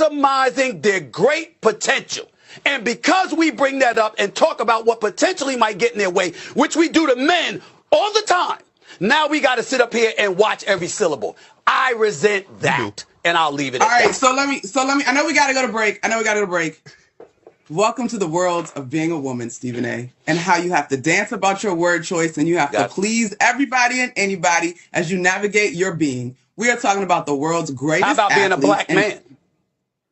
maximizing their great potential. And because we bring that up and talk about what potentially might get in their way, which we do to men all the time, now we got to sit up here and watch every syllable. I resent that, and I'll leave it at that. All right, so let me, I know we got to go to break. Welcome to the world of being a woman, Stephen A., and how you have to dance about your word choice and you have to please everybody and anybody as you navigate your being. We are talking about the world's greatest How about being a black man?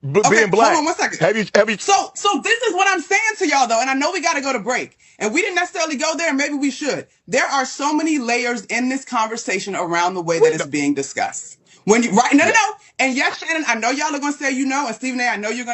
Being black. Hold on 1 second. Have you? So this is what I'm saying to y'all, though, and I know we got to go to break, and we didn't necessarily go there. Maybe we should. There are so many layers in this conversation around the way that it's being discussed. When you no. And yes, Shannon, I know y'all are going to say and Stephen A., I know you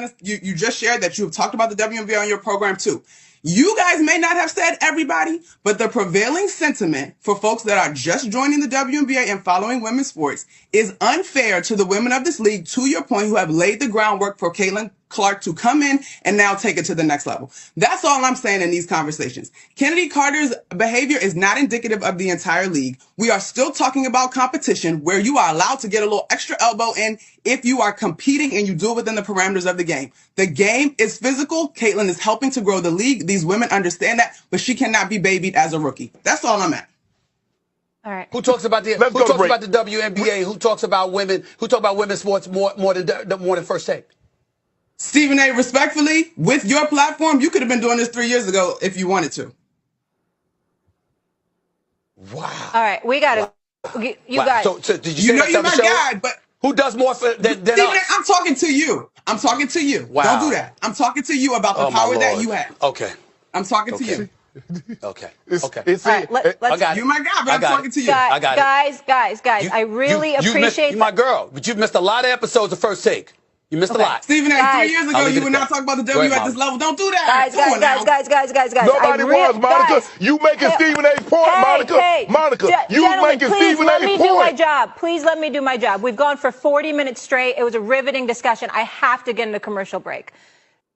just shared that you have talked about the WNBA on your program too. You guys may not have said everybody, but the prevailing sentiment for folks that are just joining the WNBA and following women's sports is unfair to the women of this league, to your point, who have laid the groundwork for Caitlin Clark to come in and now take it to the next level. That's all I'm saying in these conversations. Kennedy Carter's behavior is not indicative of the entire league. We are still talking about competition where you are allowed to get a little extra elbow in if you are competing and you do it within the parameters of the game. The game is physical. Caitlin is helping to grow the league. These women understand that, but she cannot be babied as a rookie. That's all I'm at. All right. Who talks about the WNBA? Who talks about women? Who talk about women's sports more than First Take? Stephen A., respectfully, with your platform, you could have been doing this 3 years ago if you wanted to. Wow. All right, we got to. You guys. So did you know you're my guy, but who does more than Stephen us? I'm talking to you. Wow. Don't do that. I'm talking to you about the power that you have. Okay. I'm talking to you. Okay. All right, I got it. You're my guy, but I'm talking to you. I got it. Guys, I really appreciate you my girl, but you've missed a lot of episodes of First Take. You missed a lot. Stephen A., 3 years ago, you would not talk about the W at this level. Don't do that. Guys. Nobody was, Monica. You making Stephen A's point, Monica. Monica, you making Stephen A's point. Please let me do my job. Please let me do my job. We've gone for 40 minutes straight. It was a riveting discussion. I have to get into commercial break.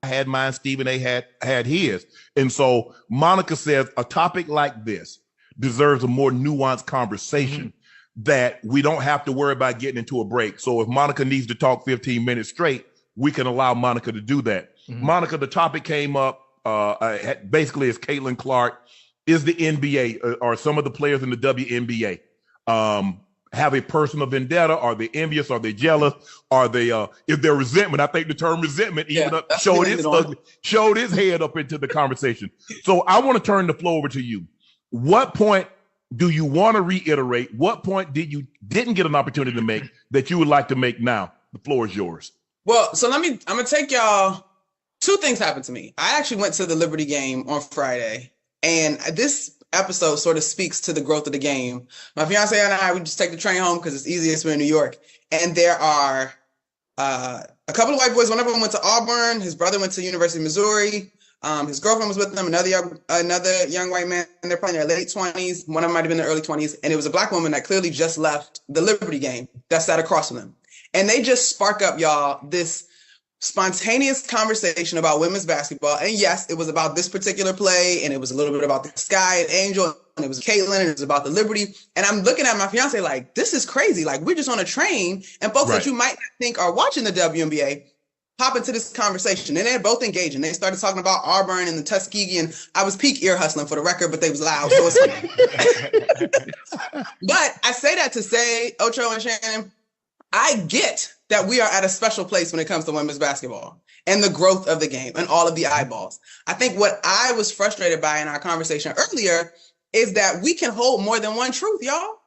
I had mine. Stephen A. had his. And so Monica says a topic like this deserves a more nuanced conversation. That we don't have to worry about getting into a break. So if Monica needs to talk 15 minutes straight, we can allow Monica to do that. Monica, the topic came up basically as Caitlin Clark is the NBA or some of the players in the WNBA have a personal vendetta? Are they envious? Are they jealous? Are they is there resentment? I think the term resentment showed his head up into the conversation. So I want to turn the floor over to you. What point do you want to reiterate? What point didn't get an opportunity to make that you would like to make now? The floor is yours. Well, so I'm going to take y'all. Two things happened to me. I actually went to the Liberty game on Friday, and this episode sort of speaks to the growth of the game. My fiance and I, we just take the train home because it's easiest. We're in New York. And there are a couple of white boys. One of them went to Auburn. His brother went to University of Missouri. His girlfriend was with them, another young white man, and they're probably in their late 20s. One of them might have been in their early 20s. And it was a black woman that clearly just left the Liberty game that sat across from them. And they just spark up, y'all, this spontaneous conversation about women's basketball. And yes, it was about this particular play, and it was a little bit about the Sky and Angel, and it was Caitlin, and it was about the Liberty. And I'm looking at my fiance like, this is crazy. Like, we're just on a train, and folks that you might not think are watching the WNBA hop into this conversation, and they're both engaging. They started talking about Auburn and the Tuskegee, and I was peak ear hustling for the record, but they was loud. So but I say that to say, Ocho and Shannon, I get that we are at a special place when it comes to women's basketball and the growth of the game and all of the eyeballs. I think what I was frustrated by in our conversation earlier is that we can hold more than one truth, y'all.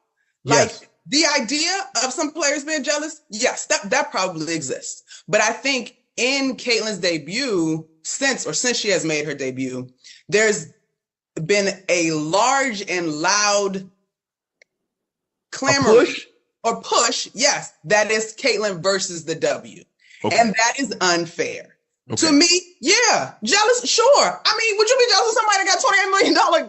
Like the idea of some players being jealous, yes, that probably exists. But I think in Caitlin's debut, since she has made her debut, there's been a large and loud clamor or push, yes, that is Caitlin versus the W. Okay. And that is unfair. Okay. To me, yeah, jealous, sure. I mean, would you be jealous of somebody that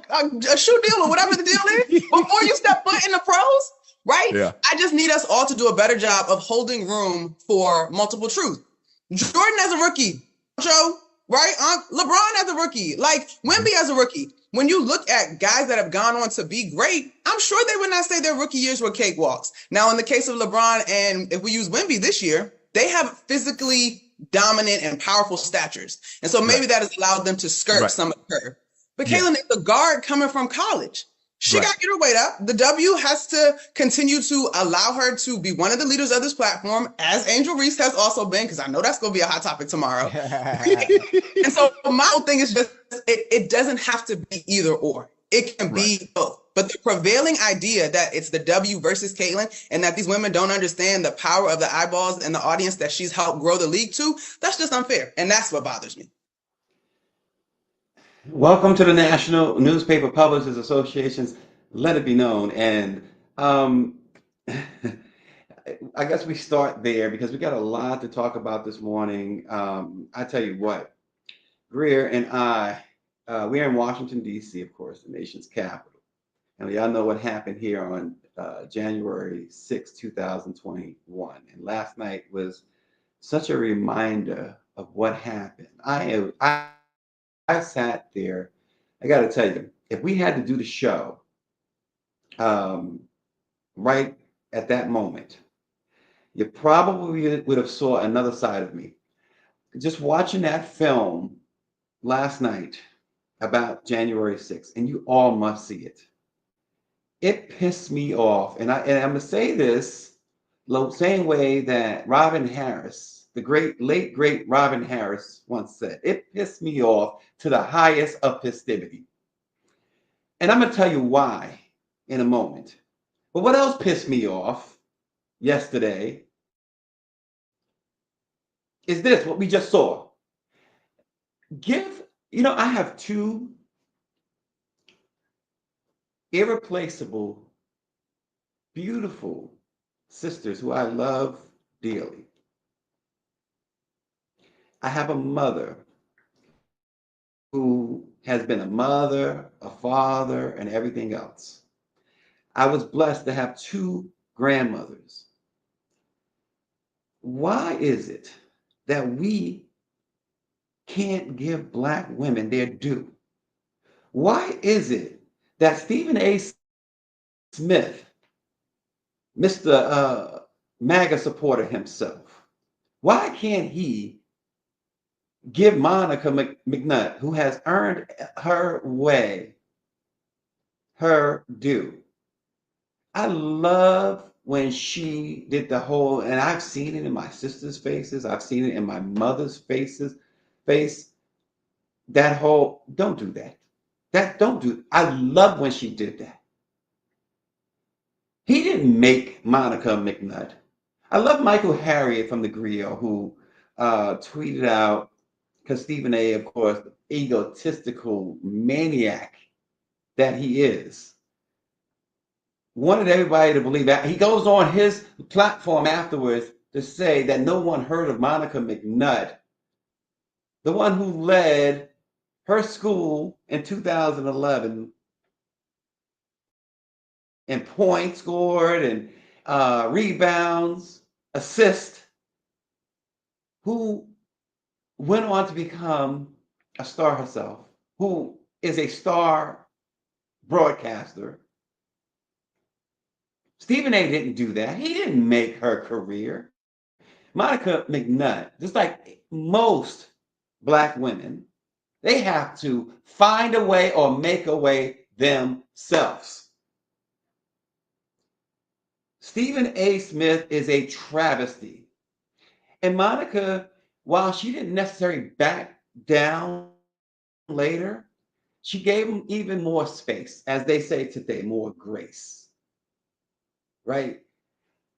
got $28 million a shoe deal or whatever the deal is before you step foot in the pros? Right? Yeah. I just need us all to do a better job of holding room for multiple truth. Jordan as a rookie, Joe, right? LeBron as a rookie, like Wemby as a rookie. When you look at guys that have gone on to be great, I'm sure they would not say their rookie years were cakewalks. Now, in the case of LeBron, and if we use Wemby this year, they have physically dominant and powerful statures. And so maybe that has allowed them to skirt some of the curve. But Kaylin is a guard coming from college. She got to get her weight up. The W has to continue to allow her to be one of the leaders of this platform, as Angel Reese has also been, because I know that's going to be a hot topic tomorrow. And so my whole thing is just, it doesn't have to be either or. It can be both. But the prevailing idea that it's the W versus Caitlyn and that these women don't understand the power of the eyeballs and the audience that she's helped grow the league to, that's just unfair. And that's what bothers me. Welcome to the National Newspaper Publishers Association's Let It Be Known. And I guess we start there because we got a lot to talk about this morning. I tell you what, Greer and I, we are in Washington, D.C., of course, the nation's capital. And we all know what happened here on January 6, 2021. And last night was such a reminder of what happened. I sat there. I got to tell you, if we had to do the show right at that moment, you probably would have saw another side of me. Just watching that film last night about January 6th, and you all must see it. It pissed me off, and I'm gonna say this the same way that Robin Harris, the late great Robin Harris, once said. It pissed me off to the highest of festivity, and I'm gonna tell you why in a moment. But what else pissed me off yesterday is this: what we just saw. I have two irreplaceable, beautiful sisters who I love dearly. I have a mother who has been a mother, a father, and everything else. I was blessed to have two grandmothers. Why is it that we can't give Black women their due? Why is it that Stephen A. Smith, Mr. MAGA supporter himself, why can't he give Monica McNutt, who has earned her way, her due? I love when she did the whole, and I've seen it in my sister's faces, I've seen it in my mother's face, that whole, don't do that. I love when she did that. He didn't make Monica McNutt. I love Michael Harriet from the Griot, who tweeted out, because Stephen A., of course, the egotistical maniac that he is, wanted everybody to believe that. He goes on his platform afterwards to say that no one heard of Monica McNutt, the one who led her school in 2011 in points scored and rebounds, assists, who went on to become a star herself, who is a star broadcaster. Stephen A. didn't do that. He didn't make her career. Monica McNutt, just like most Black women, they have to find a way or make a way themselves. Stephen A. Smith is a travesty. And Monica, while she didn't necessarily back down later, she gave him even more space, as they say today, more grace. Right?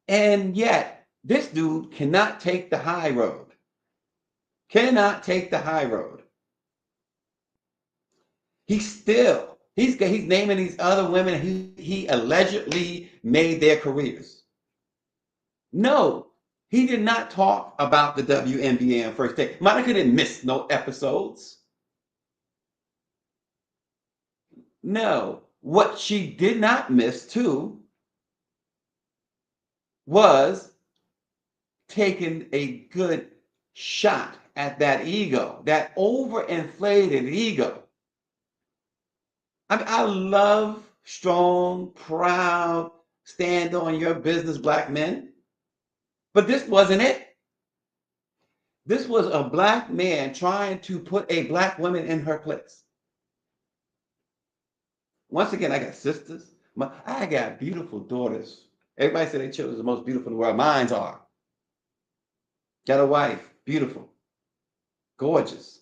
And yet, this dude cannot take the high road. Cannot take the high road. He's naming these other women he allegedly made their careers. No, he did not talk about the WNBA on First Take. Monica didn't miss no episodes. No, what she did not miss too was taking a good shot at that ego, that overinflated ego. I love strong, proud, stand on your business Black men, but this wasn't it. This was a black man trying to put a black woman in her place. Once again, I got sisters. I got beautiful daughters. Everybody say their children are the most beautiful in the world. Mine are. Got a wife, beautiful, gorgeous.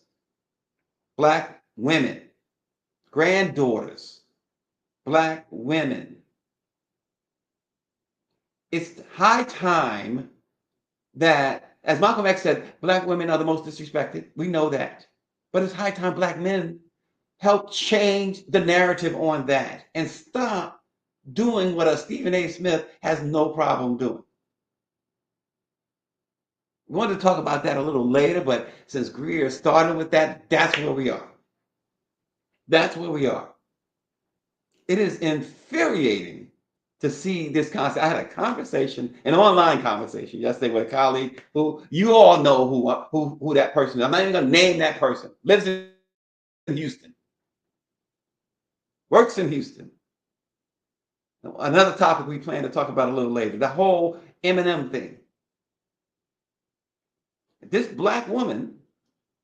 Black women, granddaughters, black women. It's high time that, as Malcolm X said, black women are the most disrespected. We know that. But it's high time black men help change the narrative on that and stop doing what a Stephen A. Smith has no problem doing. We wanted to talk about that a little later, but since Greer started with that, that's where we are. That's where we are. It is infuriating to see this concept. I had a conversation, an online conversation yesterday with a colleague who you all know who that person is. I'm not even going to name that person. Lives in Houston. Works in Houston. Another topic we plan to talk about a little later, the whole Eminem thing. This black woman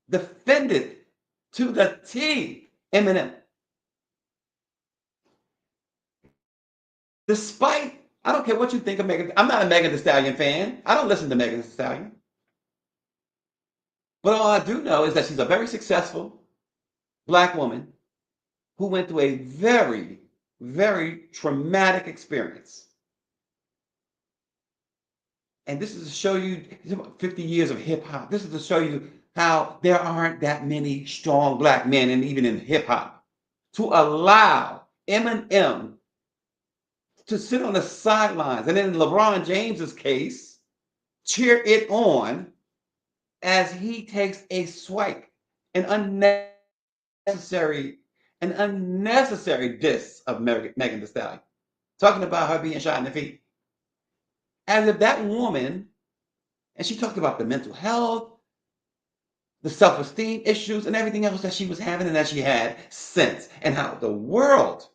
defended to the T Eminem. Despite, I don't care what you think of Megan, I'm not a Megan Thee Stallion fan. I don't listen to Megan Thee Stallion. But all I do know is that she's a very successful black woman who went through a very, very traumatic experience. And this is to show you 50 years of hip hop. This is to show you how there aren't that many strong black men, and even in hip hop, to allow Eminem to sit on the sidelines, and in LeBron James's case, cheer it on as he takes a swipe, an unnecessary diss of Megan Thee Stallion, talking about her being shot in the feet. As if that woman, and she talked about the mental health, the self-esteem issues, and everything else that she was having and that she had since, and how the world,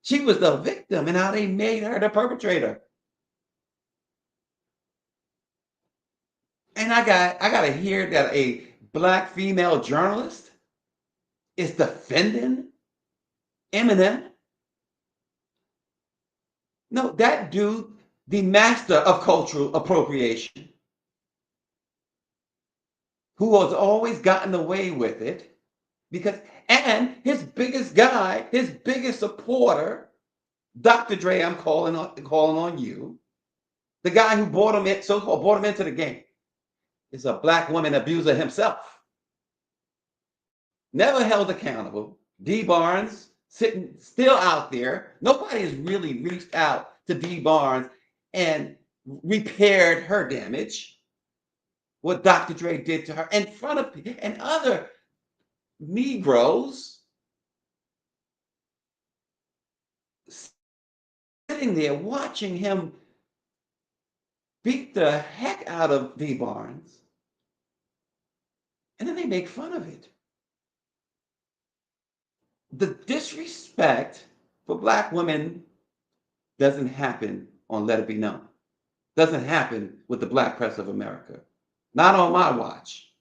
she was the victim and how they made her the perpetrator. And I got to hear that a black female journalist is defending Eminem. No, that dude, the master of cultural appropriation, who has always gotten away with it, and his biggest guy, his biggest supporter, Dr. Dre, I'm calling on you, the guy who brought him into the game, is a black woman abuser himself. Never held accountable. D. Barnes sitting still out there. Nobody has really reached out to D. Barnes and repaired her damage. What Dr. Dre did to her in front of and other Negroes sitting there watching him beat the heck out of D. Barnes. And then they make fun of it. The disrespect for black women doesn't happen on Let It Be Known. Doesn't happen with the black press of America. Not on my watch.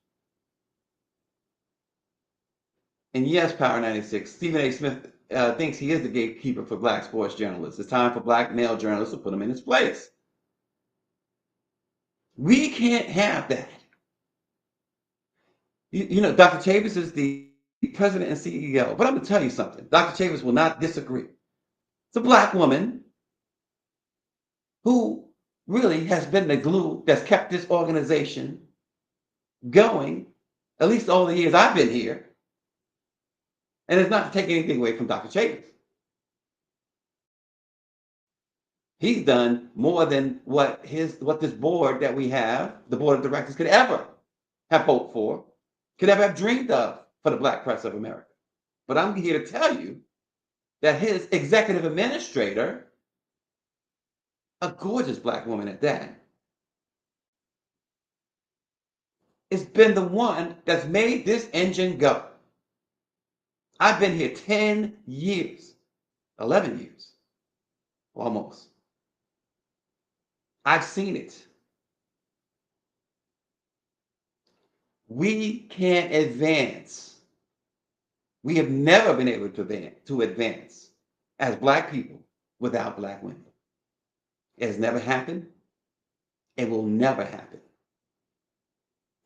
And yes, Power 96, Stephen A. Smith thinks he is the gatekeeper for black sports journalists. It's time for black male journalists to put him in his place. We can't have that. You know, Dr. Chavis is the president and CEO. But I'm going to tell you something. Dr. Chavis will not disagree. It's a black woman who really has been the glue that's kept this organization going, at least all the years I've been here. And it's not to take anything away from Dr. Chavis. He's done more than what this board that we have, the board of directors, could ever have hoped for, could ever have dreamed of for the black press of America. But I'm here to tell you that his executive administrator, a gorgeous black woman at that, has been the one that's made this engine go. I've been here 10 years, 11 years, almost. I've seen it. We can't advance. We have never been able to advance as Black people without Black women. It has never happened. It will never happen.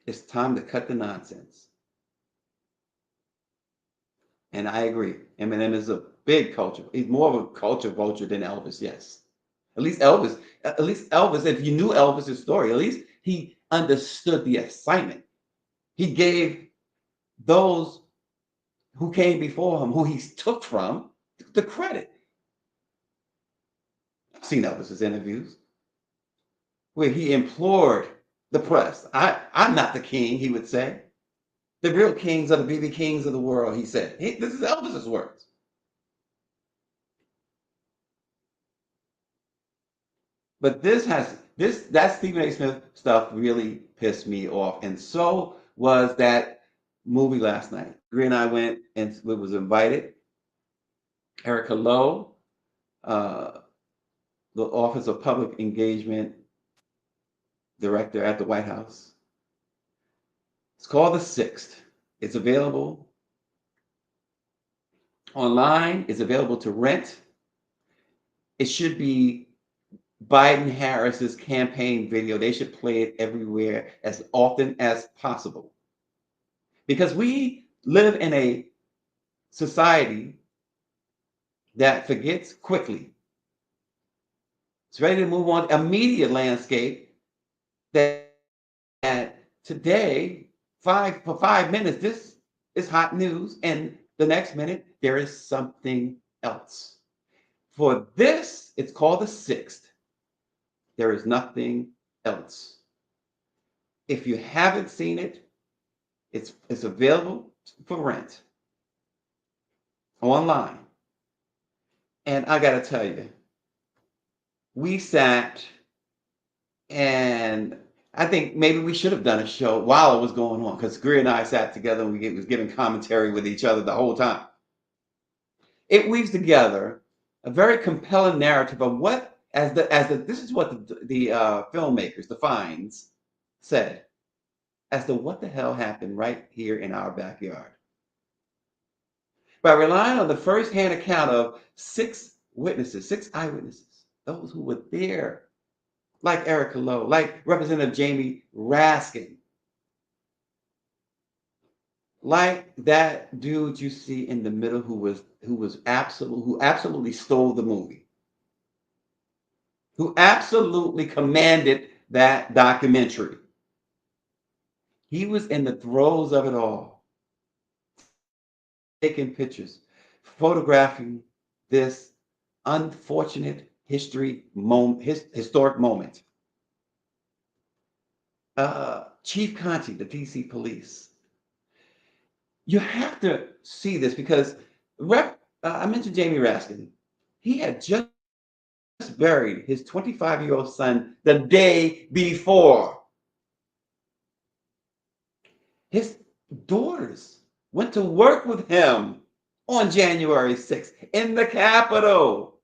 It's time to cut the nonsense. And I agree. Eminem is a big culture. He's more of a culture vulture than Elvis, yes. At least Elvis, if you knew Elvis's story, at least he understood the assignment. He gave those who came before him, who he took from, the credit. I've seen Elvis's interviews where he implored the press. I'm not the king, he would say. The real kings are the BB kings of the world, he said. This is Elvis's words. But that Stephen A. Smith stuff really pissed me off. And so was that movie last night. Arie and I went and was invited. Erica Lowe, the Office of Public Engagement Director at the White House. It's called The Sixth. It's available online. It's available to rent. It should be Biden-Harris's campaign video. They should play it everywhere as often as possible. Because we live in a society that forgets quickly. It's ready to move on. A media landscape that today, for 5 minutes, this is hot news, and the next minute, there is something else. For this, it's called The Sixth. There is nothing else. If you haven't seen it, it's available for rent online. And I got to tell you, we sat, and I think maybe we should have done a show while it was going on, because Arie and I sat together and we was giving commentary with each other the whole time. It weaves together a very compelling narrative of what, this is what the filmmakers, the Fines, said as to what the hell happened right here in our backyard. By relying on the first-hand account of 6 eyewitnesses, those who were there, like Erica Lowe, like Representative Jamie Raskin, like that dude you see in the middle who absolutely stole the movie, who absolutely commanded that documentary. He was in the throes of it all, taking pictures, photographing this unfortunate historic moment. Chief Conti, the DC police. You have to see this because I mentioned Jamie Raskin. He had just buried his 25-year-old son the day before. His daughters went to work with him on January 6th in the Capitol.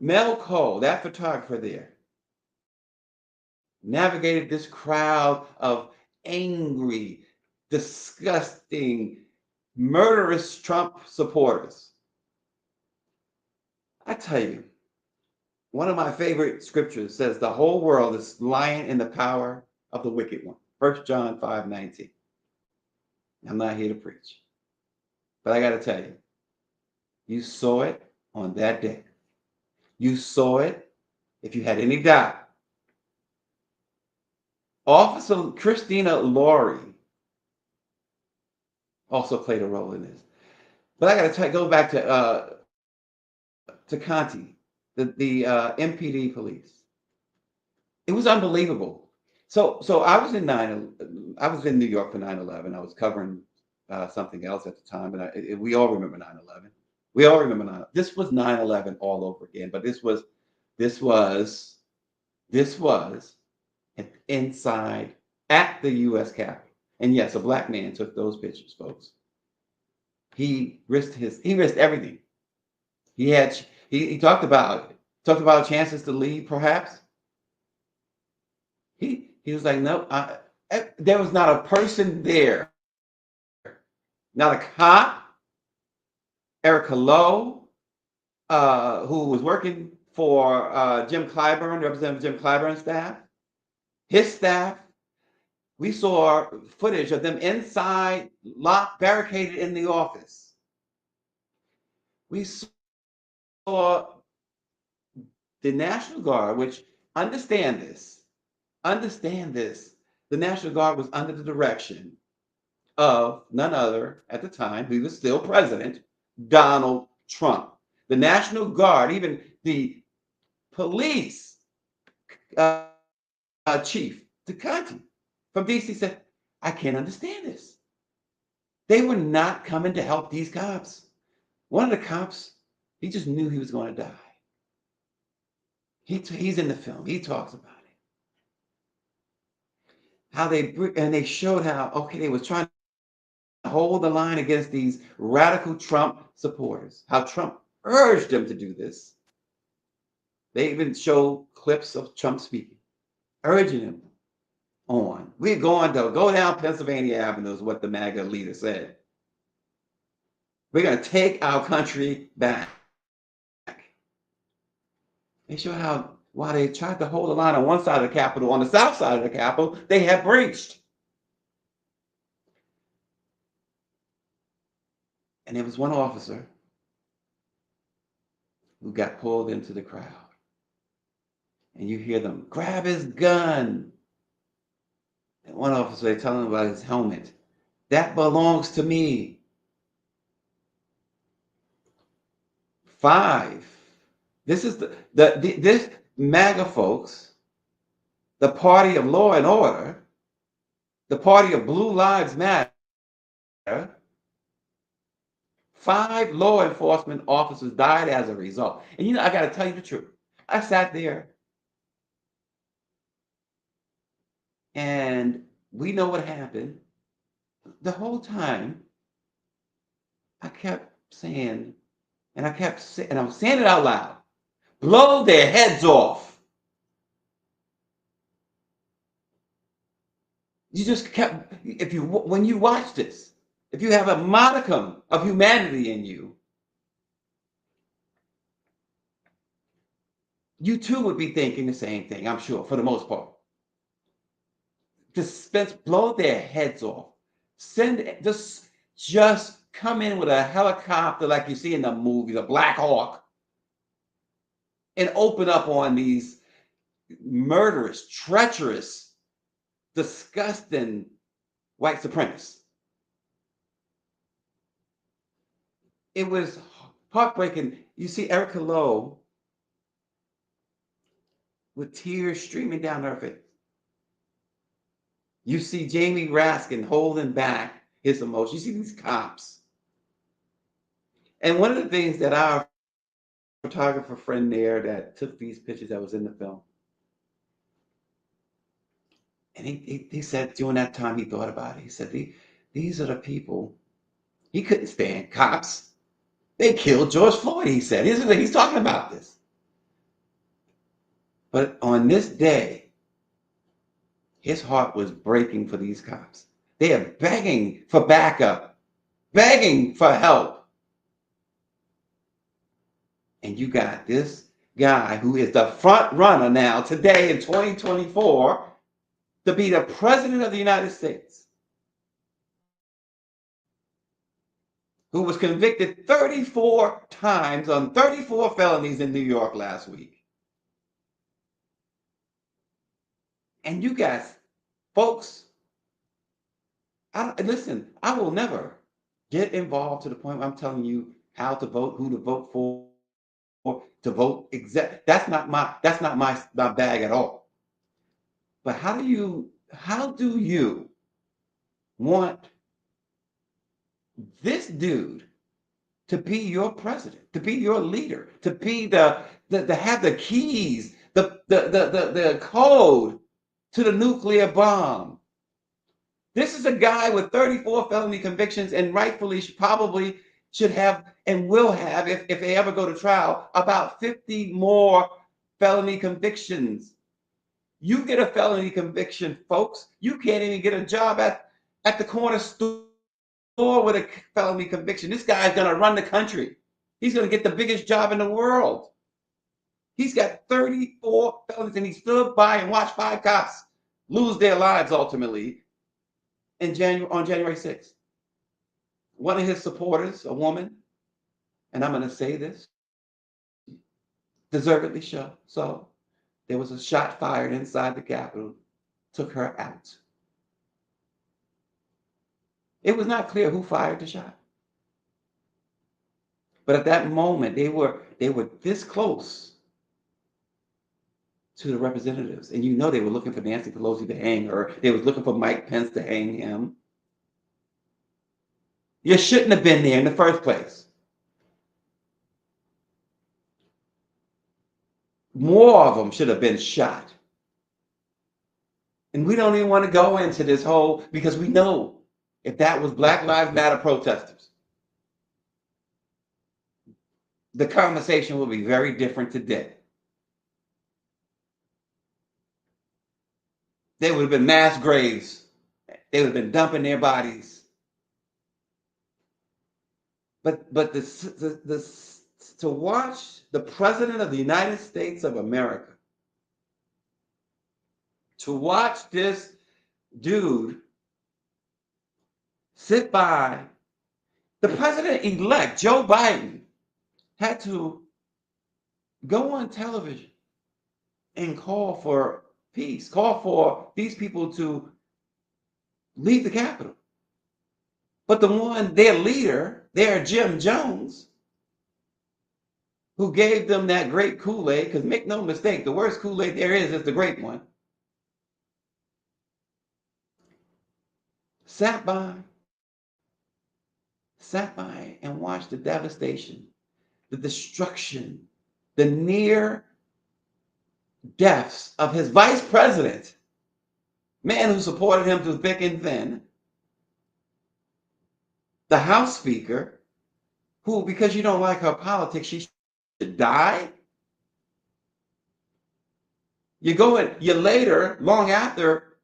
Mel Cole, that photographer there, navigated this crowd of angry, disgusting, murderous Trump supporters. I tell you, one of my favorite scriptures says the whole world is lying in the power of the wicked one. 1 John 5:19. I'm not here to preach, but I got to tell you, you saw it on that day. You saw it. If you had any doubt, Officer Christina Laurie also played a role in this. But I got to go back to Conti, the MPD police. It was unbelievable. So I was in New York for 9/11. I was covering something else at the time, and we all remember 9/11. We all remember 9/11. This was 9/11 all over again, but this was inside at the U.S. Capitol. And yes, a Black man took those pictures, folks. He risked everything. He talked about chances to leave, perhaps. He He was like, no, there was not a person there. Not a cop. Erica Lowe, who was working for Jim Clyburn, Representative Jim Clyburn's staff, his staff. We saw footage of them inside, locked, barricaded in the office. We saw the National Guard, which understand this. The National Guard was under the direction of none other at the time, he was still president, Donald Trump. The National Guard, even the police chief, DeConti from DC said, I can't understand this. They were not coming to help these cops. One of the cops, he just knew he was going to die. He's in the film. He talks about it. How they showed how, okay, they was trying to hold the line against these radical Trump supporters. How Trump urged them to do this. They even show clips of Trump speaking, urging him on. We're going to go down Pennsylvania Avenue is what the MAGA leader said. We're going to take our country back. They show how while they tried to hold the line on one side of the Capitol, on the south side of the Capitol, they had breached. And there was one officer who got pulled into the crowd. And you hear them grab his gun. And one officer, they tell him about his helmet. That belongs to me. 5. This is this MAGA folks, the party of law and order, the party of Blue Lives Matter. 5 law enforcement officers died as a result. And you know, I got to tell you the truth. I sat there and we know what happened. The whole time, I kept saying, and I was saying it out loud, blow their heads off. You just kept, when you watch this, if you have a modicum of humanity in you, you too would be thinking the same thing, I'm sure, for the most part. Blow their heads off. Just come in with a helicopter like you see in the movies, a Black Hawk, and open up on these murderous, treacherous, disgusting white supremacists. It was heartbreaking. You see Erica Lowe with tears streaming down her face. You see Jamie Raskin holding back his emotions. You see these cops. And one of the things that our photographer friend there that took these pictures that was in the film, and he said during that time he thought about it. He said, these are the people. He couldn't stand cops. They killed George Floyd, he said. He's talking about this. But on this day, his heart was breaking for these cops. They are begging for backup, begging for help. And you got this guy who is the front runner now today in 2024 to be the president of the United States, who was convicted 34 times on 34 felonies in New York last week. And you guys, folks, listen, I will never get involved to the point where I'm telling you how to vote, who to vote for, to vote exact. That's not my bag at all. But how do you want this dude to be your president, to be your leader, to be to have the keys, the code to the nuclear bomb? This is a guy with 34 felony convictions and rightfully probably should have and will have, if they ever go to trial, about 50 more felony convictions. You get a felony conviction, folks. You can't even get a job at the corner store with a felony conviction. This guy's going to run the country. He's going to get the biggest job in the world. He's got 34 felonies, and he stood by and watched 5 cops lose their lives ultimately on January 6th. One of his supporters, a woman, and I'm going to say this, deservedly so, there was a shot fired inside the Capitol, took her out. It was not clear who fired the shot. But at that moment, they were this close to the representatives. And you know they were looking for Nancy Pelosi to hang her. They was looking for Mike Pence to hang him. You shouldn't have been there in the first place. More of them should have been shot. And we don't even want to go into this whole, because we know if that was Black Lives Matter protesters, the conversation will be very different today. There would have been mass graves. They would have been dumping their bodies. But to watch the President of the United States of America, to watch this dude sit by, the President-elect, Joe Biden, had to go on television and call for peace, call for these people to leave the Capitol. But their leader, their Jim Jones, who gave them that great Kool-Aid, because make no mistake, the worst Kool-Aid there is the great one, sat by and watched the devastation, the destruction, the near deaths of his vice president, man who supported him through thick and thin, the House Speaker, who, because you don't like her politics, she should die. You later, long after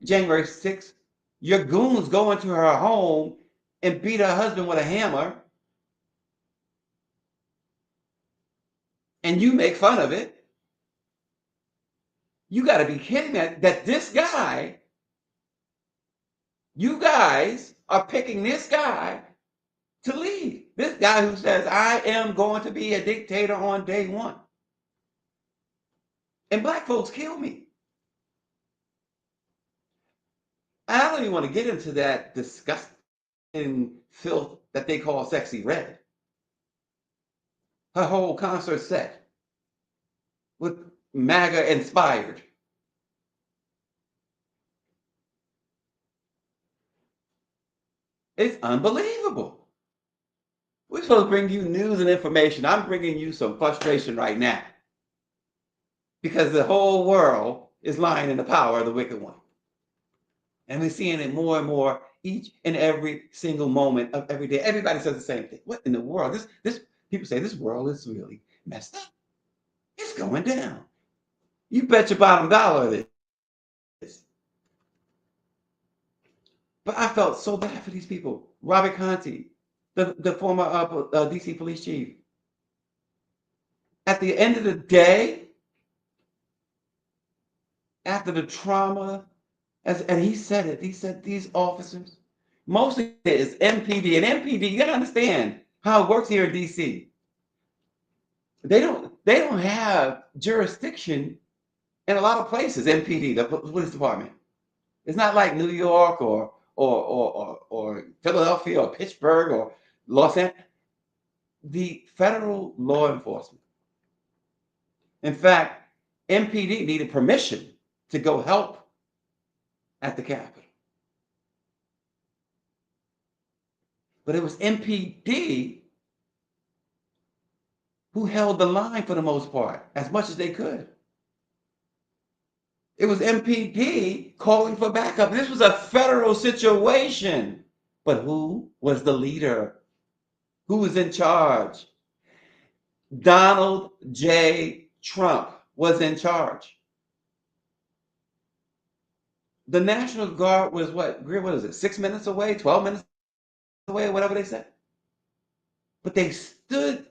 January 6th, your goons go into her home and beat her husband with a hammer, and you make fun of it. You got to be kidding me that this guy, you guys are picking this guy to lead. This guy who says, I am going to be a dictator on day one. And black folks kill me. I don't even want to get into that disgusting filth that they call Sexy Red. Her whole concert set with MAGA inspired. It's unbelievable. We're supposed to bring you news and information. I'm bringing you some frustration right now because the whole world is lying in the power of the wicked one. And we're seeing it more and more each and every single moment of every day. Everybody says the same thing. What in the world? This people say this world is really messed up. It's going down. You bet your bottom dollar it is. But I felt so bad for these people. Robert Conti, the former DC police chief. At the end of the day, after the trauma, and he said it, he said these officers, mostly it's MPD. And MPD, you gotta understand how it works here in DC. They don't have jurisdiction in a lot of places, MPD, the police department. It's not like New York or Philadelphia or Pittsburgh or Los Angeles. The federal law enforcement. In fact, MPD needed permission to go help at the Capitol. But it was MPD who held the line for the most part, as much as they could. It was MPD calling for backup. This was a federal situation. But who was the leader? Who was in charge? Donald J. Trump was in charge. The National Guard was what is it, 6 minutes away, 12 minutes away, whatever they said. But they stood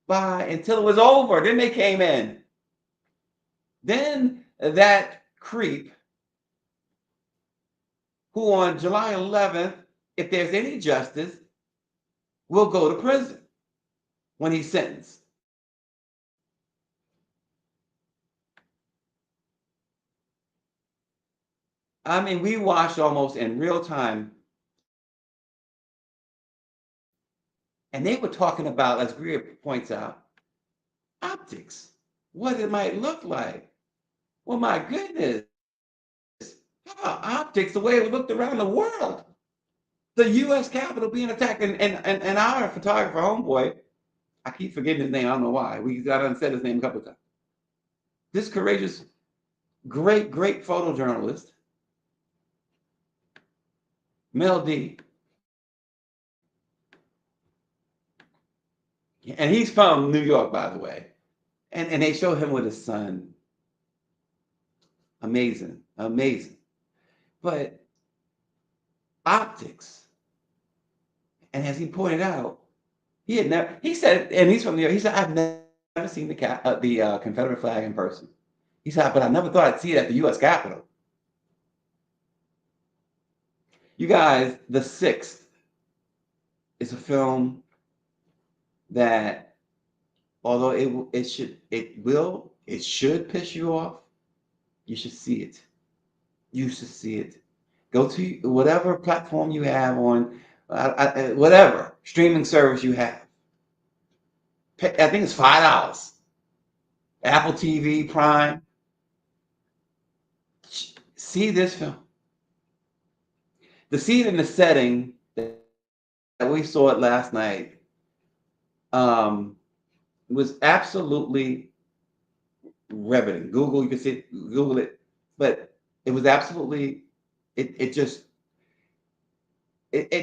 by until it was over. Then they came in. Then that creep, who on July 11th, if there's any justice, will go to prison when he's sentenced. I mean, we watched almost in real time, and they were talking about, as Greer points out, optics, what it might look like. Well, my goodness, how about optics, the way it looked around the world? The U.S. Capitol being attacked, and our photographer homeboy, I keep forgetting his name, I don't know why. We got unsaid his name a couple of times. This courageous, great photojournalist, Mel D. And he's from New York, by the way. And they show him with his son. Amazing. But optics, and as he pointed out, he said, and he's from New York, he said, I've never seen the Confederate flag in person. He said, but I never thought I'd see it at the U.S. Capitol. You guys, The Sixth is a film that, although it should piss you off, you should see it. You should see it. Go to whatever platform you have on, whatever streaming service you have. I think it's $5. Apple TV, Prime. See this film. The scene and the setting that we saw it last night was absolutely riveting. You can see it, Google it, but it was absolutely, it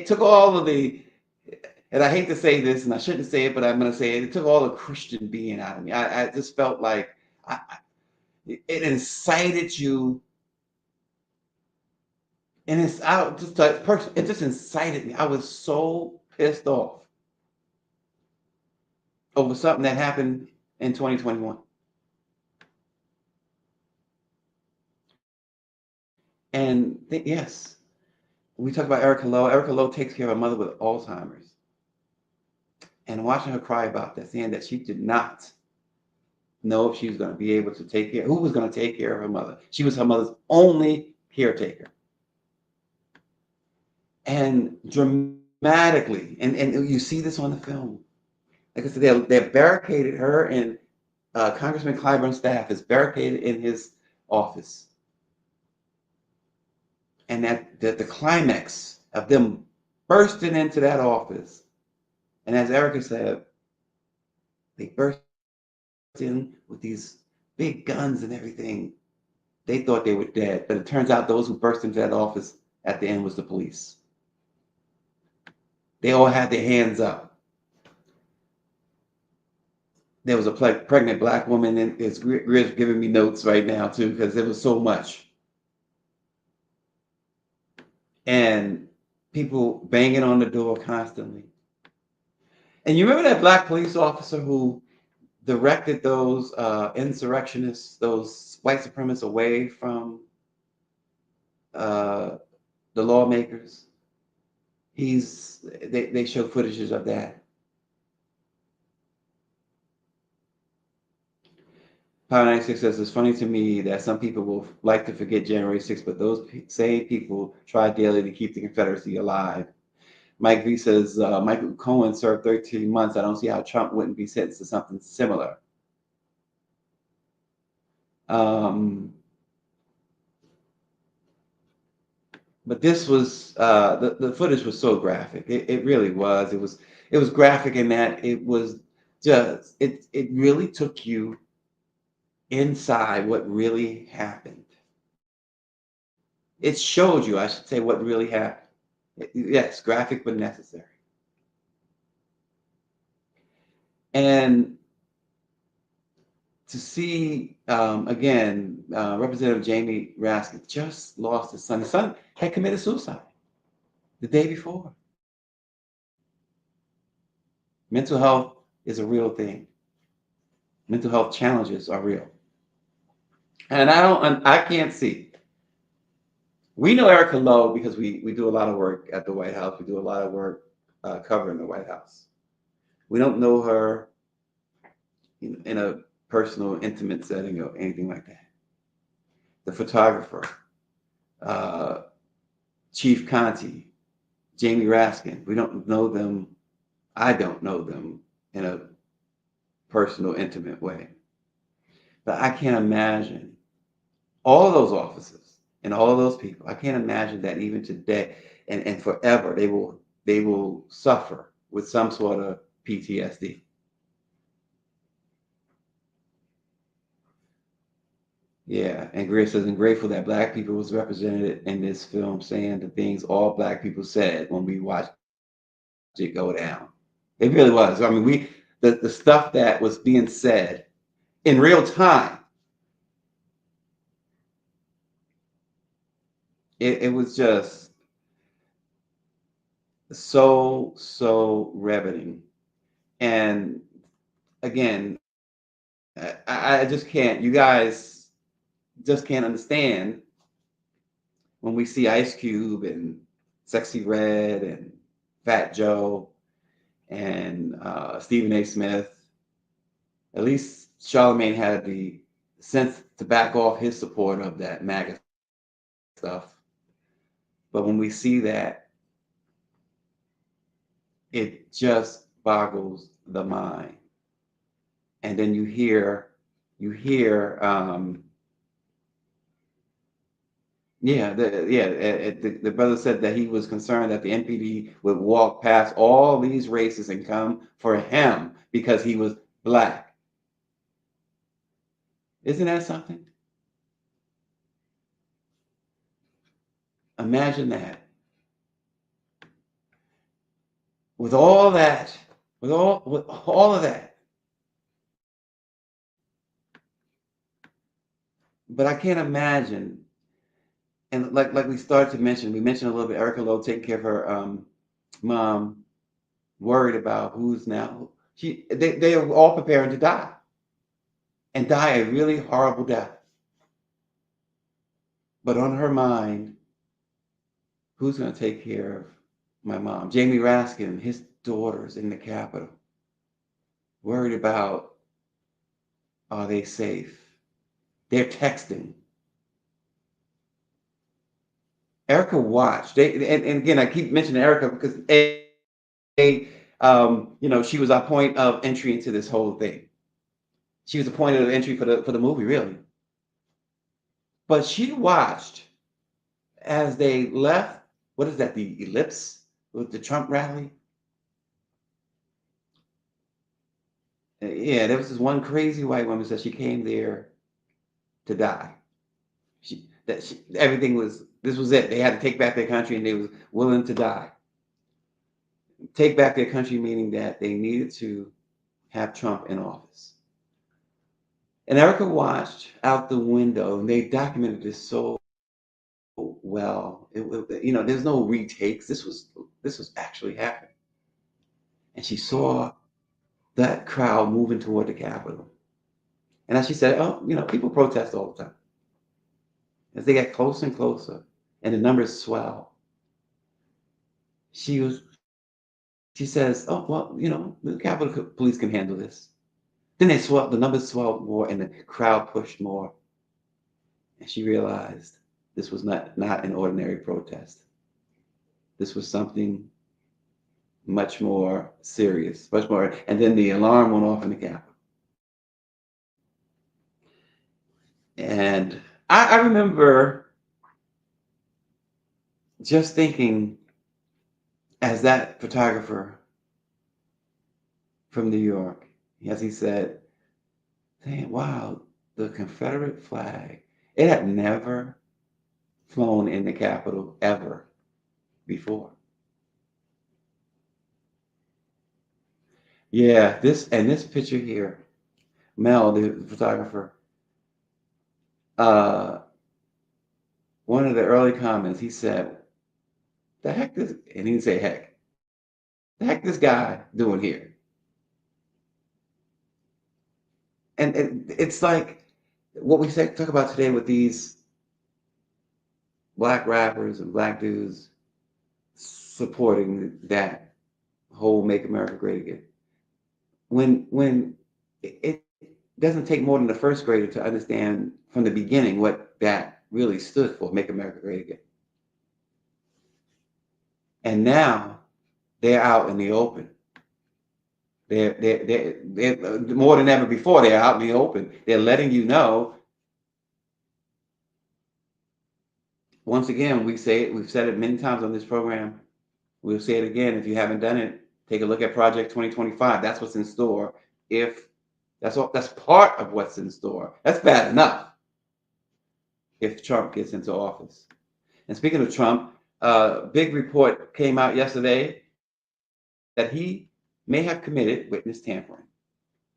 took all of the, and I hate to say this, and I shouldn't say it, but I'm going to say it. It took all the Christian being out of me. I just felt like it incited you, and it just incited me. I was so pissed off over something that happened in 2021. And yes, we talk about Erica Lowe. Erica Lowe takes care of a mother with Alzheimer's. And watching her cry about that, saying that she did not know if she was going to be able to who was going to take care of her mother. She was her mother's only caretaker. And dramatically, and you see this on the film. Like I said, they barricaded her, and Congressman Clyburn's staff is barricaded in his office. And that the climax of them bursting into that office, and as Erica said, they burst in with these big guns and everything. They thought they were dead, but it turns out those who burst into that office at the end was the police. They all had their hands up. There was a pregnant black woman, and it's giving me notes right now too, because there was so much. And people banging on the door constantly. And you remember that black police officer who directed those insurrectionists, those white supremacists, away from the lawmakers? They show footages of that. Power 96 says, it's funny to me that some people will like to forget January 6th, but those same people try daily to keep the Confederacy alive. Mike V says, Michael Cohen served 13 months. I don't see how Trump wouldn't be sentenced to something similar. But this was, the footage was so graphic. It really was. It was graphic in that it was just, it really took you inside what really happened. It showed you, I should say, what really happened. Yes, graphic but necessary. And to see, again, Representative Jamie Raskin just lost his son. His son had committed suicide the day before. Mental health is a real thing. Mental health challenges are real. And I can't see. We know Erica Lowe because we do a lot of work at the White House. We do a lot of work covering the White House. We don't know her in a personal, intimate setting or anything like that. The photographer, Chief Conti, Jamie Raskin, we don't know them. I don't know them in a personal, intimate way. But I can't imagine all of those officers and all of those people. I can't imagine that even today and forever they will suffer with some sort of PTSD. Yeah, and Greer says, I'm grateful that Black people was represented in this film, saying the things all Black people said when we watched it go down. It really was. I mean, the stuff that was being said in real time, it was just so riveting. And again, I just can't, you guys just can't understand when we see Ice Cube and Sexy Red and Fat Joe and Stephen A. Smith. At least Charlemagne had the sense to back off his support of that MAGA stuff. But when we see that, it just boggles the mind. And then you hear, the brother said that he was concerned that the NPD would walk past all these races and come for him because he was Black. Isn't that something? Imagine that. With all that, with all of that. But I can't imagine, and like we started to mention, we mentioned a little bit Erica Lowe taking care of her mom, worried about who's now. They are all preparing to die. And die a really horrible death. But on her mind, who's going to take care of my mom? Jamie Raskin, his daughters in the Capitol, worried about, are they safe? They're texting. Erica watched. And again, I keep mentioning Erica because she was our point of entry into this whole thing. She was a point of entry for the movie, really. But she watched as they left. What is that? The ellipse with the Trump rally. Yeah, there was this one crazy white woman said she came there to die. Everything was, this was it. They had to take back their country and they was willing to die. Take back their country, meaning that they needed to have Trump in office. And Erica watched out the window, and they documented this so well. There's no retakes. This was actually happening. And she saw that crowd moving toward the Capitol. And as she said, people protest all the time. As they get closer and closer, and the numbers swell, she says, oh, well, the Capitol Police can handle this. Then the numbers swelled more, and the crowd pushed more. And she realized this was not an ordinary protest. This was something much more serious, much more. And then the alarm went off in the Capitol. And I remember just thinking, as that photographer from New York, as he said, saying, wow, the Confederate flag, it had never flown in the Capitol ever before. Yeah, this picture here Mel, the photographer, one of the early comments, he said, the heck this, and he didn't say heck, the heck this guy doing here? And it's like what we talk about today with these black rappers and black dudes supporting that whole Make America Great Again. When it doesn't take more than the first grader to understand from the beginning what that really stood for, Make America Great Again. And now they're out in the open. They're more than ever before, they're out in the open. They're letting you know. Once again, we've said it many times on this program. We'll say it again. If you haven't done it, take a look at Project 2025. That's what's in store. That's part of what's in store. That's bad enough if Trump gets into office. And speaking of Trump, a big report came out yesterday that he may have committed witness tampering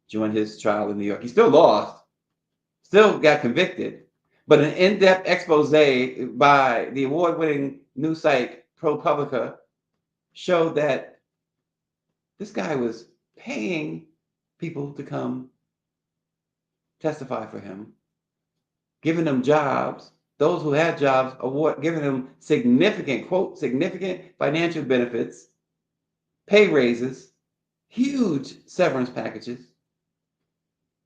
during his trial in New York. He still lost, still got convicted, but an in-depth expose by the award-winning news site ProPublica showed that this guy was paying people to come testify for him, giving them jobs. Those who had jobs, giving them significant, quote, significant financial benefits, pay raises, huge severance packages,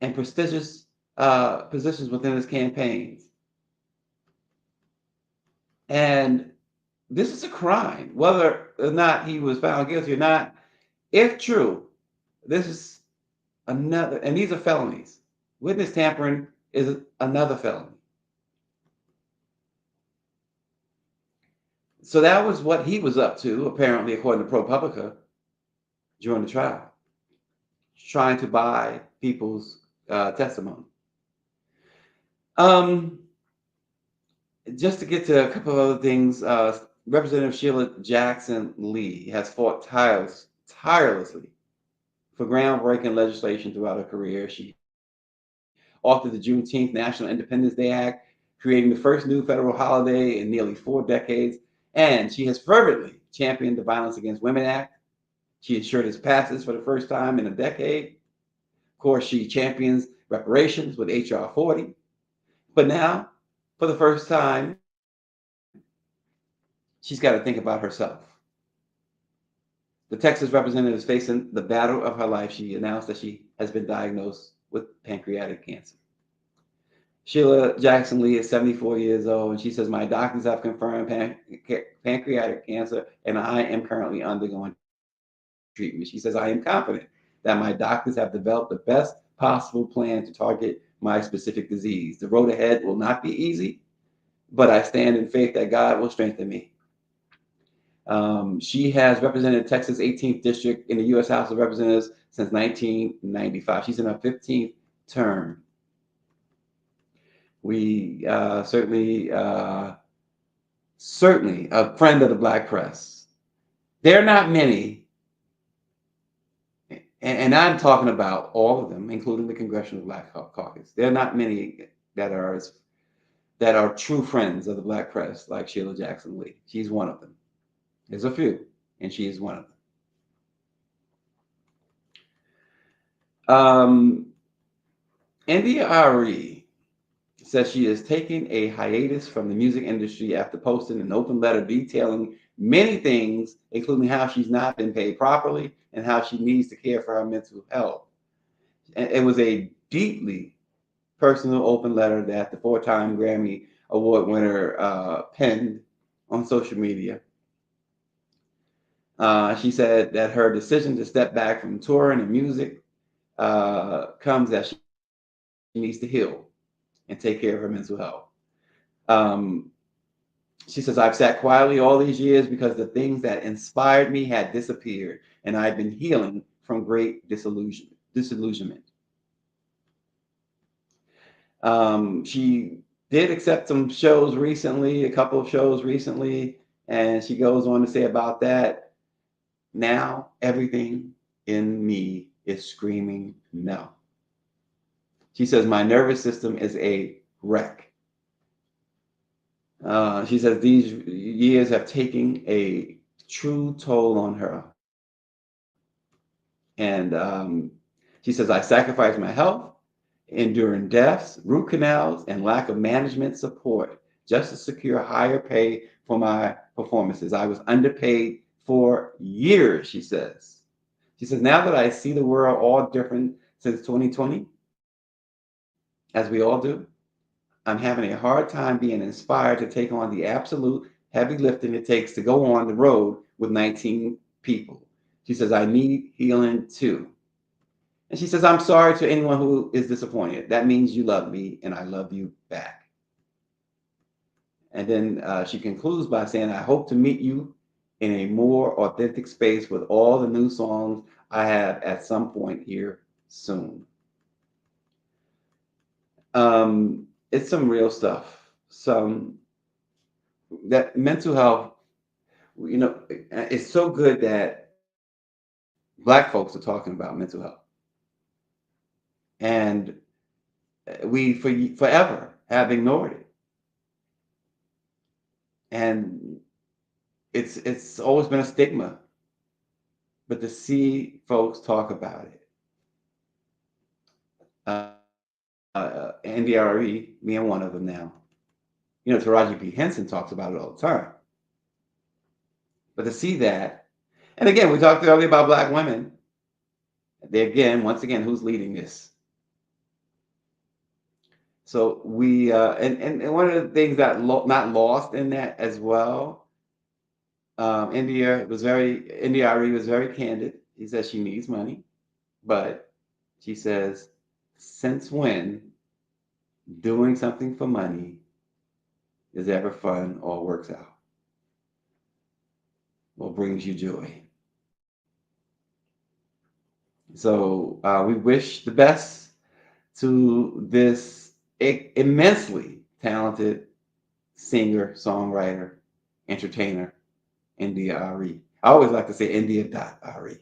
and prestigious positions within his campaigns. And this is a crime, whether or not he was found guilty or not. If true, this is another, and these are felonies. Witness tampering is another felony. So that was what he was up to, apparently, according to ProPublica, during the trial, trying to buy people's testimony. Just to get to a couple of other things, Representative Sheila Jackson Lee has fought tirelessly for groundbreaking legislation throughout her career. She authored the Juneteenth National Independence Day Act, creating the first new federal holiday in nearly 4 decades. And she has fervently championed the Violence Against Women Act. She ensured its passage for the first time in a decade. Of course, she champions reparations with H.R. 40. But now, for the first time, she's got to think about herself. The Texas representative is facing the battle of her life. She announced that she has been diagnosed with pancreatic cancer. Sheila Jackson Lee is 74 years old, and she says, my doctors have confirmed pancreatic cancer, and I am currently undergoing treatment. She says, I am confident that my doctors have developed the best possible plan to target my specific disease. The road ahead will not be easy, but I stand in faith that God will strengthen me. She has represented Texas 18th District in the U.S. House of Representatives since 1995. She's in her 15th term. We certainly a friend of the Black press. There are not many, and I'm talking about all of them, including the Congressional Black Caucus. There are not many that are true friends of the Black press like Sheila Jackson Lee. She's one of them. There's a few, and she is one of them. India Arie says she is taking a hiatus from the music industry after posting an open letter detailing many things, including how she's not been paid properly and how she needs to care for her mental health. And it was a deeply personal open letter that the 4-time Grammy Award winner penned on social media. She said that her decision to step back from touring and music comes as she needs to heal and take care of her mental health. She says, I've sat quietly all these years because the things that inspired me had disappeared, and I've been healing from great disillusionment. She did accept some shows recently, a couple of shows recently, and she goes on to say about that, now everything in me is screaming no. She says, my nervous system is a wreck. She says, these years have taken a true toll on her. And she says, I sacrificed my health, enduring deaths, root canals, and lack of management support just to secure higher pay for my performances. I was underpaid for years, she says. She says, now that I see the world all different since 2020, as we all do, I'm having a hard time being inspired to take on the absolute heavy lifting it takes to go on the road with 19 people. She says, I need healing too. And she says, I'm sorry to anyone who is disappointed. That means you love me and I love you back. And then she concludes by saying, I hope to meet you in a more authentic space with all the new songs I have at some point here soon. It's some real stuff. Some that mental health, you know, it's so good that Black folks are talking about mental health. And we forever have ignored it. And it's always been a stigma. But to see folks talk about it, Andy Arie being one of them now. You know, Taraji P. Henson talks about it all the time. But to see that, and again, we talked earlier about Black women. Once again, who's leading this? So we, and one of the things that not lost in that as well, Andy Arie was very candid. He says she needs money, but she says, since when doing something for money is ever fun or works out or brings you joy? So we wish the best to this immensely talented singer, songwriter, entertainer, India Arie. I always like to say India.Arie.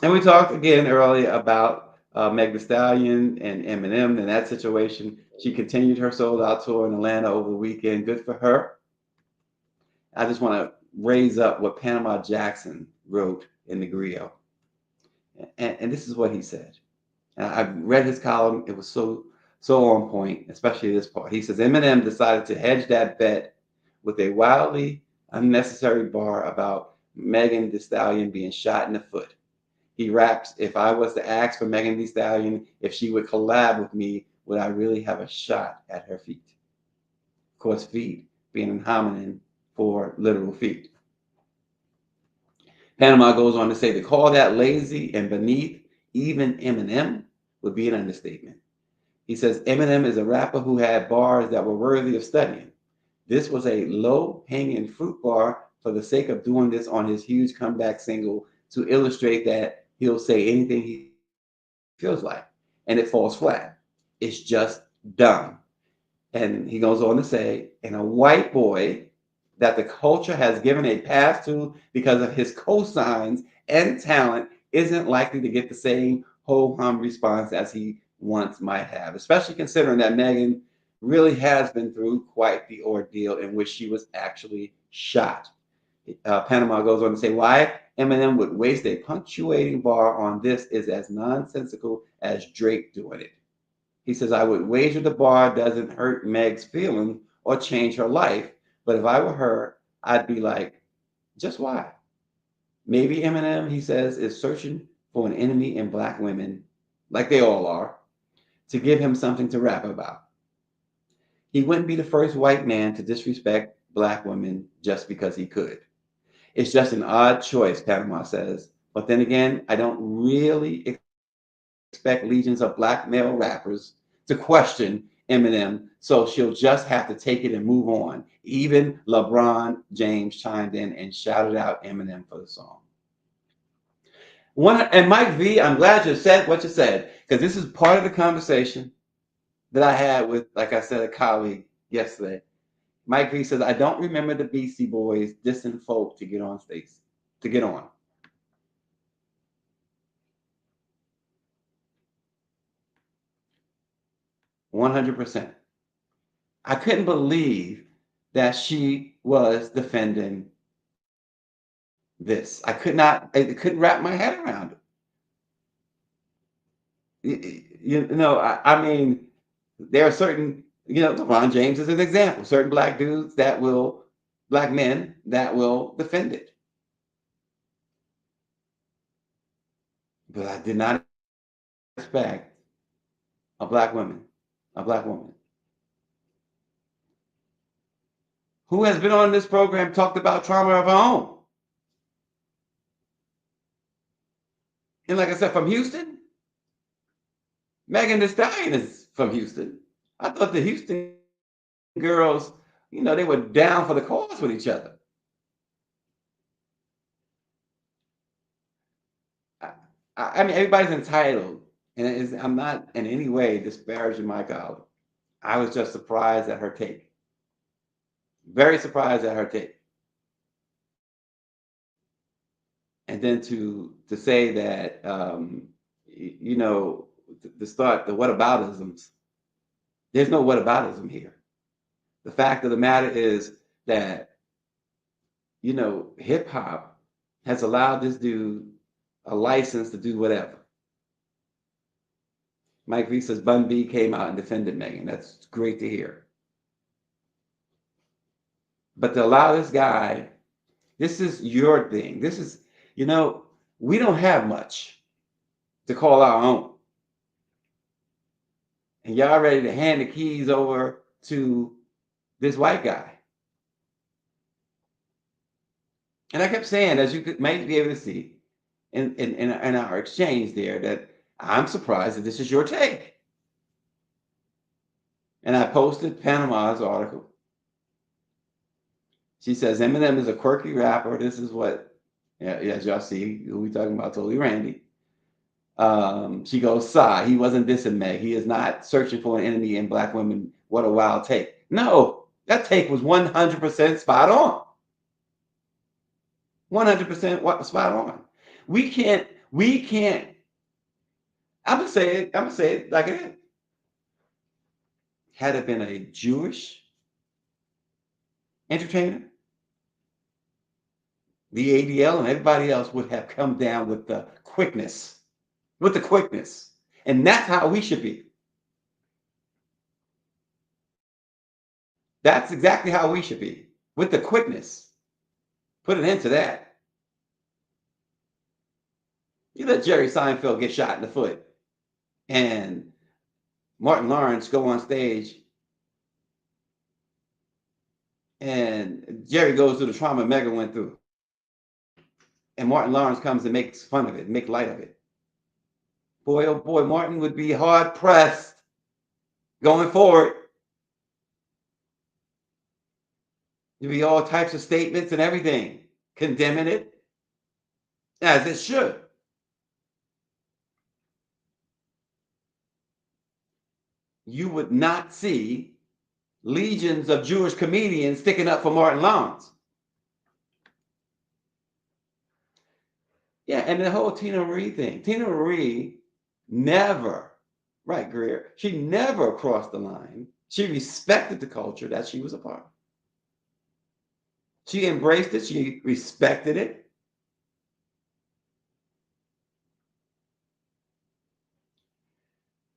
And we talked again earlier about Meg Thee Stallion and Eminem and that situation. She continued her sold out tour in Atlanta over the weekend. Good for her. I just want to raise up what Panama Jackson wrote in the Griot. And this is what he said. And I've read his column. It was so on point, especially this part. He says, Eminem decided to hedge that bet with a wildly unnecessary bar about Megan Thee Stallion being shot in the foot. He raps, if I was to ask for Megan Thee Stallion if she would collab with me, would I really have a shot at her feet? Of course, feet being an homonym for literal feet. Panama goes on to say to call that lazy and beneath even Eminem would be an understatement. He says Eminem is a rapper who had bars that were worthy of studying. This was a low-hanging fruit bar for the sake of doing this on his huge comeback single to illustrate that he'll say anything he feels like, and it falls flat. It's just dumb. And he goes on to say, and a white boy that the culture has given a pass to because of his cosigns and talent isn't likely to get the same ho-hum response as he once might have, especially considering that Megan really has been through quite the ordeal in which she was actually shot. Panama goes on to say why Eminem would waste a punctuating bar on this is as nonsensical as Drake doing it. He says, I would wager the bar doesn't hurt Meg's feelings or change her life, but if I were her, I'd be like, just why? Maybe Eminem, he says, is searching for an enemy in Black women, like they all are, to give him something to rap about. He wouldn't be the first white man to disrespect Black women just because he could. It's just an odd choice, Panama says. But then again, I don't really expect legions of Black male rappers to question Eminem, so she'll just have to take it and move on. Even LeBron James chimed in and shouted out Eminem for the song. And Mike V, I'm glad you said what you said, because this is part of the conversation that I had with, like I said, a colleague yesterday. Mike V says, I don't remember the Beastie Boys dissing folk to get on stage, to get on. 100%. I couldn't believe that she was defending this. I couldn't wrap my head around it. I mean, there are certain, LeBron James is an example, certain black men that will defend it. But I did not expect a black woman who has been on this program, talked about trauma of her own. And like I said, from Houston, Meg Thee Stallion is from Houston. I thought the Houston girls, they were down for the cause with each other. I mean, everybody's entitled, and I'm not in any way disparaging my colleague. I was just surprised at her take. Very surprised at her take. And then to say that, to start the whataboutisms, there's no whataboutism here. The fact of the matter is that, hip hop has allowed this dude a license to do whatever. Mike V says Bun B came out and defended Megan. That's great to hear. But to allow this guy, this is your thing. This is, we don't have much to call our own. And y'all ready to hand the keys over to this white guy. And I kept saying, as you might be able to see in our exchange there, that I'm surprised that this is your take. And I posted Panama's article. She says, Eminem is a quirky rapper. This is what, as y'all see, who we talking about, Totally Randy. She goes, sigh, he wasn't dissing Meg. He is not searching for an enemy in black women. What a wild take. No, that take was 100% spot on. 100% spot on. We can't, I'm gonna say it like it is. Had it been a Jewish entertainer, the ADL and everybody else would have come down with the quickness. And that's how we should be. That's exactly how we should be, with the quickness. Put an end to that. You let Jerry Seinfeld get shot in the foot and Martin Lawrence go on stage and Jerry goes through the trauma Megan went through. And Martin Lawrence comes and makes fun of it, make light of it. Boy, oh boy, Martin would be hard pressed going forward. There'd be all types of statements and everything condemning it, as it should. You would not see legions of Jewish comedians sticking up for Martin Lawrence. Yeah, and the whole Tina Marie thing. Tina Marie never, right, Greer, she never crossed the line. She respected the culture that she was a part of. She embraced it. She respected it.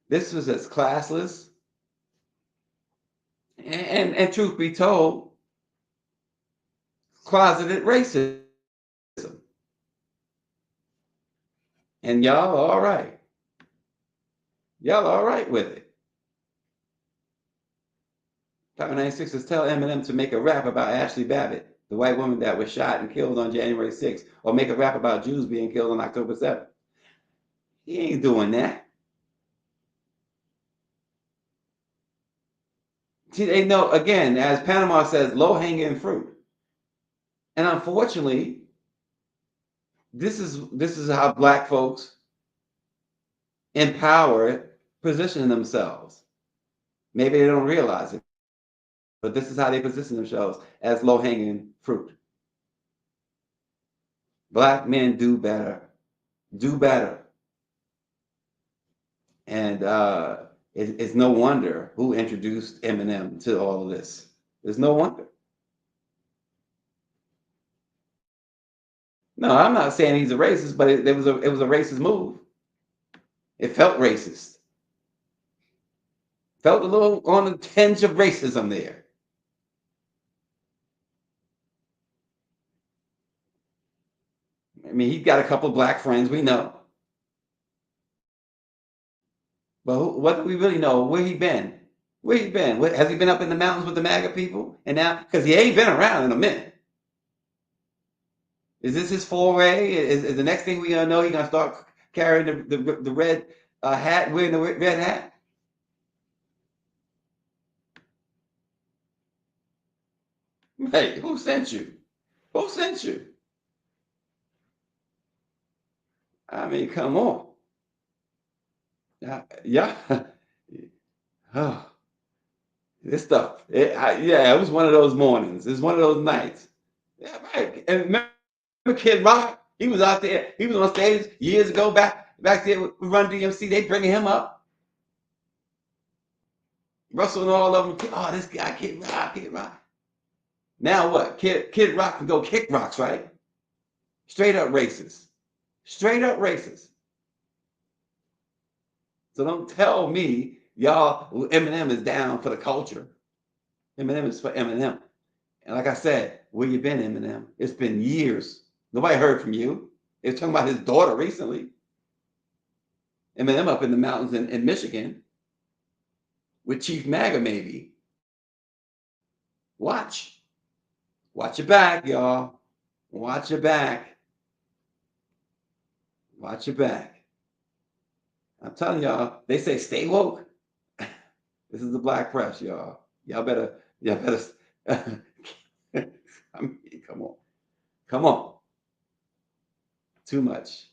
This was as classless. And truth be told, closeted racism. And y'all are all right. Y'all are all right with it. Power 96 says, tell Eminem to make a rap about Ashley Babbitt, the white woman that was shot and killed on January 6th, or make a rap about Jews being killed on October 7th. He ain't doing that. See, they know, again, as Panama says, low-hanging fruit. And unfortunately, this is how black folks in power position themselves. Maybe they don't realize it, but this is how they position themselves, as low-hanging fruit. Black men do better. Do better. And It's no wonder who introduced Eminem to all of this. There's no wonder. No, I'm not saying he's a racist, but it was a racist move. It felt racist. Felt a little on the tinge of racism there. I mean, he's got a couple of black friends, we know. But what do we really know? Where he been? Where he been? Has he been up in the mountains with the MAGA people? And now, because he ain't been around in a minute. Is this his foray? Is the next thing we gonna know, he gonna start carrying the red hat, wearing the red hat? Hey, who sent you? Who sent you? I mean, come on. Yeah. Oh, this stuff. It was one of those mornings. It's one of those nights. Yeah, right. And remember Kid Rock? He was out there. He was on stage years ago, back there with Run DMC. They bringing him up. Russell and all of them. Oh, this guy, Kid Rock. Now what? Kid Rock can go kick rocks, right? Straight up racist. Straight up racist. So don't tell me, y'all, Eminem is down for the culture. Eminem is for Eminem. And like I said, where you been, Eminem? It's been years. Nobody heard from you. They were talking about his daughter recently. Eminem up in the mountains in Michigan with Chief MAGA, maybe. Watch. Watch your back, y'all. Watch your back. Watch your back. I'm telling y'all, they say stay woke. This is the black press, y'all. Y'all better. I mean, come on. Too much.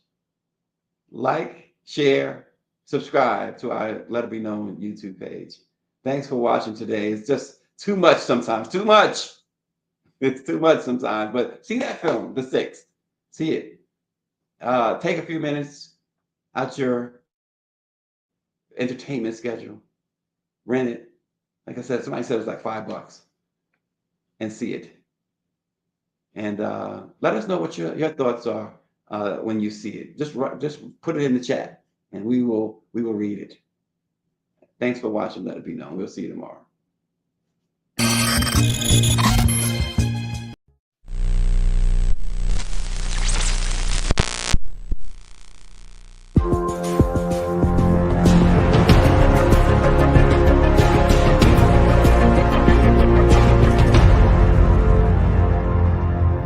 Like, share, subscribe to our Let It Be Known YouTube page. Thanks for watching today. It's just too much sometimes. Too much. It's too much sometimes. But see that film, The Sixth. See it. Take a few minutes out your entertainment schedule, rent it. Like I said, somebody said it's like $5 and see it. And let us know what your thoughts are when you see it. Just put it in the chat and we will read it. Thanks for watching. Let It Be Known. We'll see you tomorrow.